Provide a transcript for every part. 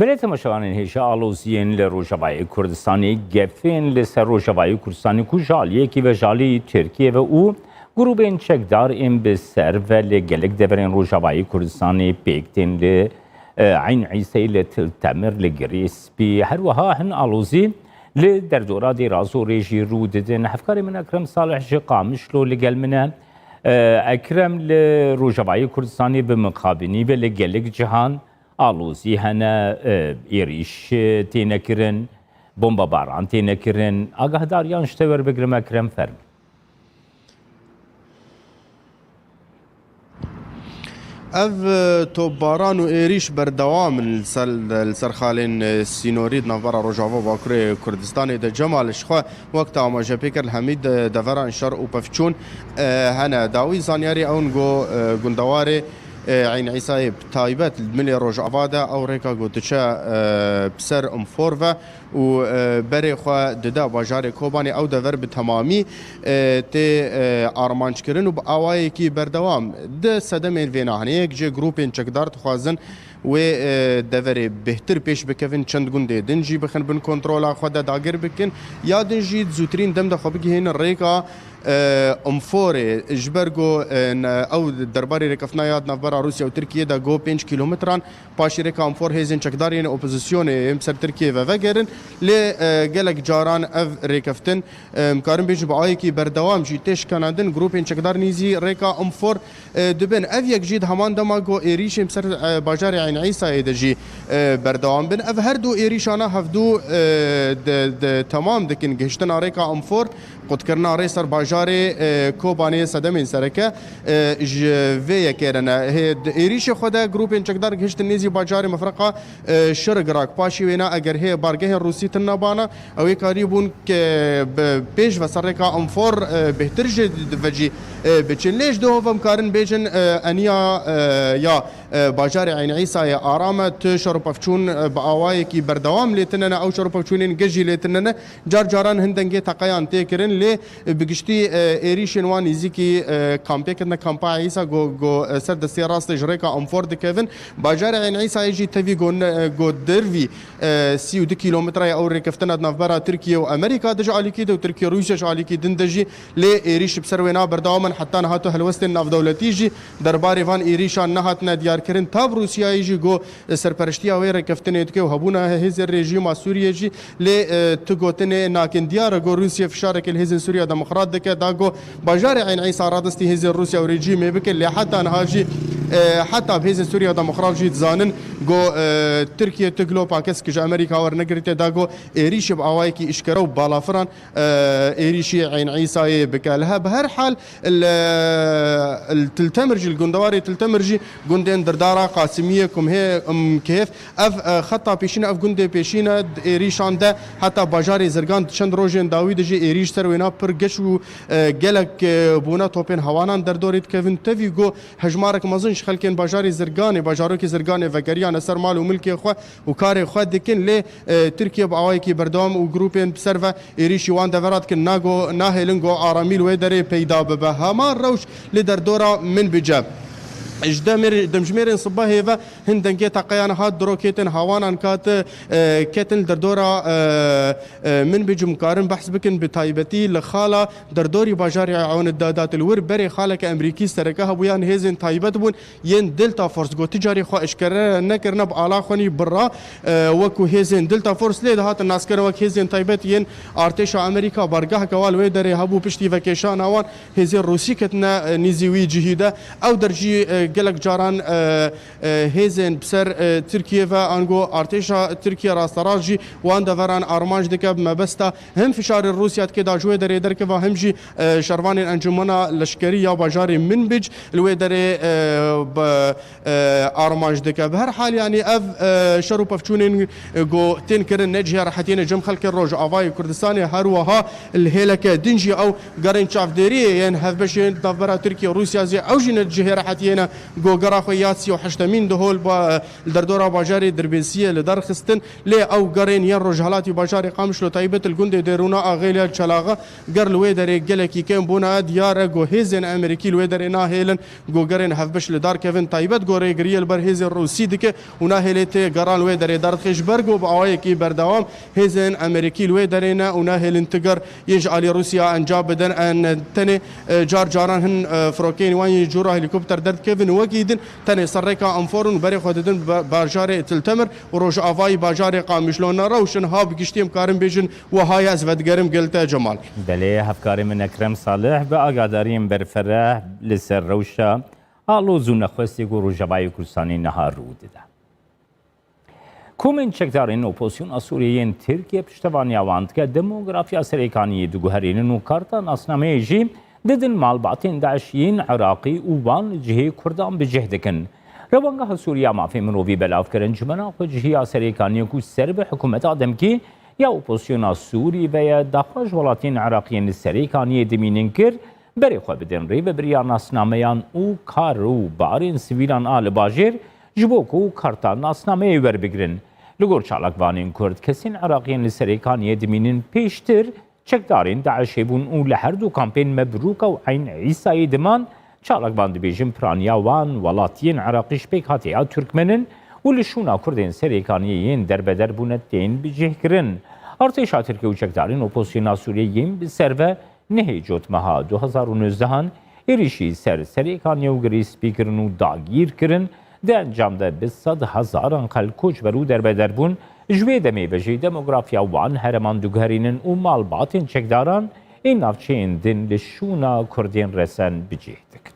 بلێتە مەشەوانên هێشە ئاڵۆزیên لە ڕۆژەڤایی کوردستانی گەفێن لەسەر ڕۆژەڤایی کوردستانی و ژاڵیەکی بەژاڵی تورکیەوە و گروپên çekdar ên bi ser ve lê gelek deverên Rojavayî Kurdistanê pêk tên li Eyn Îsayê li Tiltemir li girî spî her wiha hin alozî li derdoradê razorê jî rû didin. Hevkarê min Ekrem Salih ji Qamişlo li gel min e. Ekrem li Rojavayî Kurdistanê bi miqabînî ve li gelek cihan alozî hene êrîş têne kirin, bombabaran têne kirin. Agahdariyan ji te werbigirim Ekrem ferm. اف توباران و ایریش بردوام السرخالين سينوريد نافرا روجافا باكوري كردستان ده جمال شخوا وقت اما جبيكر الحميد دفران شر و بفچون هنا داوي زانياري اون جو گندواري عين عيسى تايبات الملي روجافا ده او ريكا گوتچا بسر امفورفا و بري خوا ددا باجار كوباني او دور بتمامي تي ارمانج كرن و باواي كي بردوام ده سدمين فيناهني جي جروبين چكدار تخوازن و دوري بهتر پیش بکوین چند گنده دنجی بخن بن کنترول خود داگر بکن یا دنجی زوترین دم دخواه بگی هین ریکا امفوري جبرگو او درباري ركفنا ياد نفبرا روسيا وتركيا دا جو 5 كيلومتران باشي ريكا امفور هيزن چكدارين اوبوزيسيون امسر تركيا وفگرن لي گلك جاران اف ريكفتن مكارن بيج باي كي بردوام جي تش كندن جروبين چكدار نيزي ريكا امفور دبن اف يك جيد همان دماغو ايريش امسر باجار عين عيسى دجي بردوام بن اف هر دو ايريشانا هفدو تمام دكن گشتن ريكا امفور قد کرنا ریسر باجاری کوبانی صدمین سرکه جویه کردن ایریش خدا گروپین چکدار گشت نیزی باجاری مفرقه شرق راک پاشی وینا اگر هی بارگه روسی تنبانا او یکاریبون که پیش و سرکه امفور بهتر جد وجی بچن لیش دو هم کارن بیجن انیا یا باجاری عین عیسی آرامت شرپفچون با آوای کی بردوام لیتنن او شرپفچونین گجی لیتنن جار جاران هندنگی تقیان تکرن لی بگشتی ایریشن وان ایزیکی کامپی کردن کامپا عیسی گو سر دستی راست جریکا امفور دکوین باجاری عین عیسی جی تفی گو دروی 32 کیلومتر او رکفتن نفبرا ترکیه و امریکا دج علیکی دو ترکیه روسیه ج علیکی دندجی لی ایریش بسروینا بردوام حتی نهاتو هلوست ناف دولتی جی درباری وان ایریشان نهات ندیار کرن تاب روسیه جی گو سرپرشتی او رکفتن دکو هبونا هز رژیم سوریه جی لی تگوتن ناکن دیار گو روسیه فشارک الهز سوريا ديمقراط دكا داغو باجار عين عيسى رادستي هز روسيا وريجيم بك اللي حتى نهاجي حتى بهز سوريا ديمقراط جيت زانن جو تركيا تغلو باكسك امريكا ورنغريت داغو ايريش باوايكي اشكرو بالافران ايريشي عين عيسى بك لها بهر حال التلتمرجي الجندواري تلتمرجي جندين دردارا قاسميه كم هي كيف اف خطا بيشينا اف جندي بيشينا ايريشان ده حتى باجاري زرغان چند روجين داوود جي ايريش سروينا پر گشو گلک بونا توپن هوانان در دورید کوین توی گو هجمارک مزنش خلکن باجاری زرگان باجارو کی زرگان وگریان سر مال و ملک خو و کار خو دکن ل ترکیه باوای کی بردام و گروپن بسرو ایریشی وان دورات کن ناگو ناهلنگو آرامیل و دره پیدا به همان روش لدر دورا من بجاب اجدامر دمجميرن صباحي و هندنگي تقيان هات دروكيتن هوانان كات كتن دردورا من بجم كارن بحث بكن بتايبتي لخاله دردوري باجاري عون الدادات الور بري خاله كامريكي سركها بويان هيزن تايبت بون ين دلتا فورس جو تجاري خو اشكر نكرنا بالا خوني برا وكو هيزن دلتا فورس ليد هات الناس كر وك هيزن تايبت ين ارتش امريكا برغه كوال ويدري هبو بشتي فكيشان اوان هيزن روسي كتنا نيزيوي جهيده او درجي گلک جاران هیزن بسر ترکیه و انگو ارتشا ترکیه راستراجی وان دوران ارمانج دکب مبستا هم فشار روسیات که داجوه دره در که و هم جی شروان انجمنا لشکری یا باجار منبج لوی دره ارمانج دکب هر حال یعنی اف شرو پفچونین گو تین کرن نجه راحتین جم خلق روج آوای کردستانی هر وها الهلک دنجی او گرین چافدری یعنی هف بشین دبر ترکیه روسیا زی او جن جه راحتین گۆگەرا خۆی یا 38مین دهۆل دەردۆرا باژاری دربێسیە لە دەرخستن لێ ئەو گەڕێن یان ڕۆژهەڵاتی باژاری قامشلۆ تایبەت گوندێ دێرونا ئاغێلیا چەلاغە گەر لێ دەرێ گەلێکی کەم بوونا دیارە گۆ هێزێن ئەمریکی لێ دەرێ ناهێلن گۆگەرێن هەفبەش لە دارکەون تایبەت گۆڕێگریە لەبەر هێزی ڕووسی دکە و ناهێلێتێ گەڕان لێ دەرێ دەرخێش بەرگۆ بە ئاوایەکی بەردەوام هێزێن ئەمریکی لێ دەرێنە و ناهێلن تگەر یەژ ئالی رووسیا ئەنجام بدەن ئەن تەنێ جار جاران هەن فرۆکەین وانی جوورا هلیکۆپتەر دەردکەون وەگیدن تەنێ سەرڕێکا ئەمفۆرن بەرێ خۆ دەدن باژارێ تلتەمر و ڕۆژ ئاوای باژارێ قامیشلۆنە ڕەوشن ها بگشتیم کارم بێژن وهای ئەز ڤەدگەرم گەلتە جەمال بەلێ هەفکاری من ئەکرەم ساڵح بە ئاگاداریم بەرفەرە لەسەر ڕەوشە ئاڵۆز و نەخوەستێک و ڕۆژەبایی کوردستانی نەهار ڕوو دەدا. کومên çekdarên oposyona Sûriyeyên Tirkiye piştevaniya ke demografiya serêkaniyê diguherînin û karta nasnameyê jî didin malbatên Daişiyên Iraqî û wan li cihê Kurdan bi cih dikin. Rewanga Sûriya mafê mirovî belav kirin cimena xwe cihiya serêkaniyê ku ser bi hikûmeta demkî ya oposyona Sûrî ve ya daxwaş welatên Iraqiyên li serêkaniyê dimînin kir berê xwe bidin rêveberiya nasnameyan û kar û barên sivîlan a li bajêr ji bo ku karta nasnameyê werbigirin. Li gor çalakvanên Kurd kesên Iraqiyên li serêkaniyê dimînin pêştir çekdarên Daişê bûn û li her du kampên Mebrûka û Eyn Îsayê diman çalakvan dibêjin piraniya wan welatiyên Iraqî ji pêk hatiya Türkmenin û li şûna Kurdên serêkaniyê yên derbeder bûne tên bicihkirin. Artêşa Tirkiye û çekdarên oposyona Sûriyeyên bi ser ve nehê cotmeha 2019 êrişî ser serêkaniyê û girî spîkirin û dagîr kirin di encamda bi 100,000 xelk koçber û derbeder bûn ji vê demê ve jî demografiya wan hereman diguherînin û malbatên çekdaran ên navçeyên din li şûna Kurdên resen bicih dikin.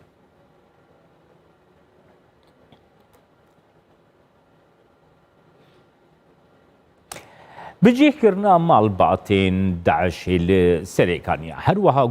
Bicihkirina malbatên Daişê li serêkaniya her wiha